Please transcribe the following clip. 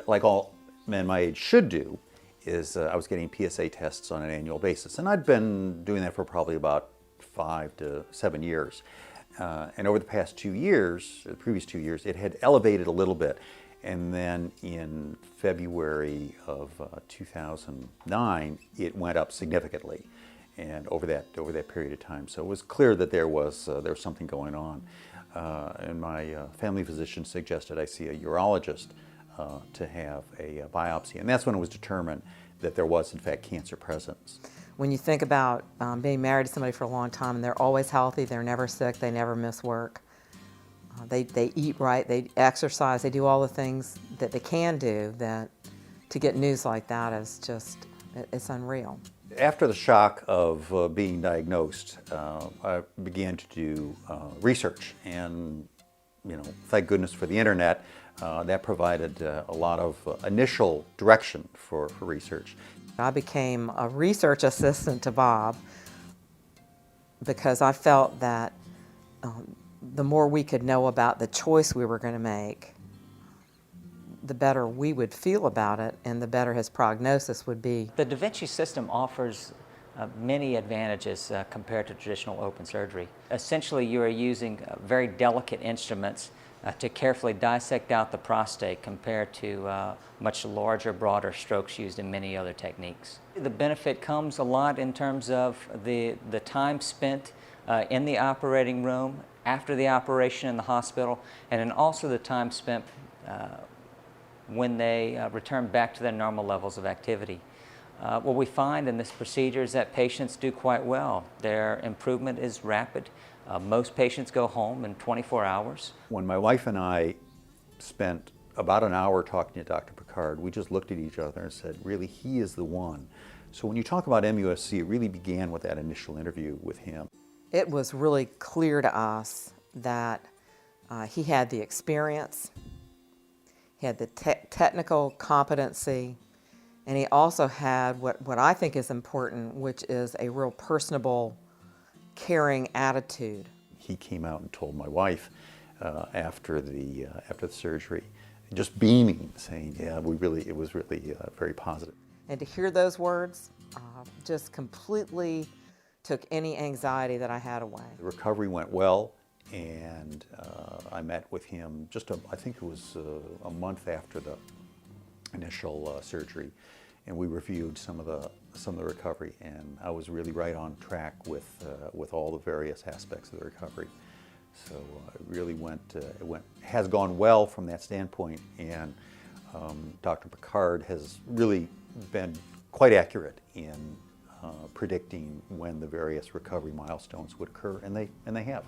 like all men my age should do, is I was getting PSA tests on an annual basis. And I'd been doing that for probably about 5 to 7 years. And over the past 2 years, the previous 2 years, it had elevated a little bit. And then in February of 2009, it went up significantly, and over that period of time. So it was clear that there was something going on. And my family physician suggested I see a urologist to have a biopsy, and that's when it was determined that there was in fact cancer present. When you think about being married to somebody for a long time and they're always healthy, they're never sick, they never miss work, they eat right, they exercise, they do all the things that they can do, that to get news like that is just, it's unreal. After the shock of being diagnosed, I began to do research, and thank goodness for the internet. That provided a lot of initial direction for research. I became a research assistant to Bob because I felt that the more we could know about the choice we were going to make, the better we would feel about it and the better his prognosis would be. The Da Vinci system offers many advantages compared to traditional open surgery. Essentially, you are using very delicate instruments to carefully dissect out the prostate compared to much larger, broader strokes used in many other techniques. The benefit comes a lot in terms of the time spent in the operating room, after the operation in the hospital, and then also the time spent when they return back to their normal levels of activity. What we find in this procedure is that patients do quite well. Their improvement is rapid. Most patients go home in 24 hours. When my wife and I spent about an hour talking to Dr. Picard, we just looked at each other and said, really, he is the one. So when you talk about MUSC, it really began with that initial interview with him. It was really clear to us that he had the experience, he had the technical competency, and he also had what I think is important, which is a real personable, caring attitude. He came out and told my wife after the surgery, just beaming, saying, "Yeah, it was really very positive." And to hear those words just completely took any anxiety that I had away. The recovery went well, and I met with him I think it was a month after the initial surgery, and we reviewed some of the recovery, and I was really right on track with all the various aspects of the recovery. So it really has gone well from that standpoint, and Dr. Picard has really been quite accurate in predicting when the various recovery milestones would occur, and they have.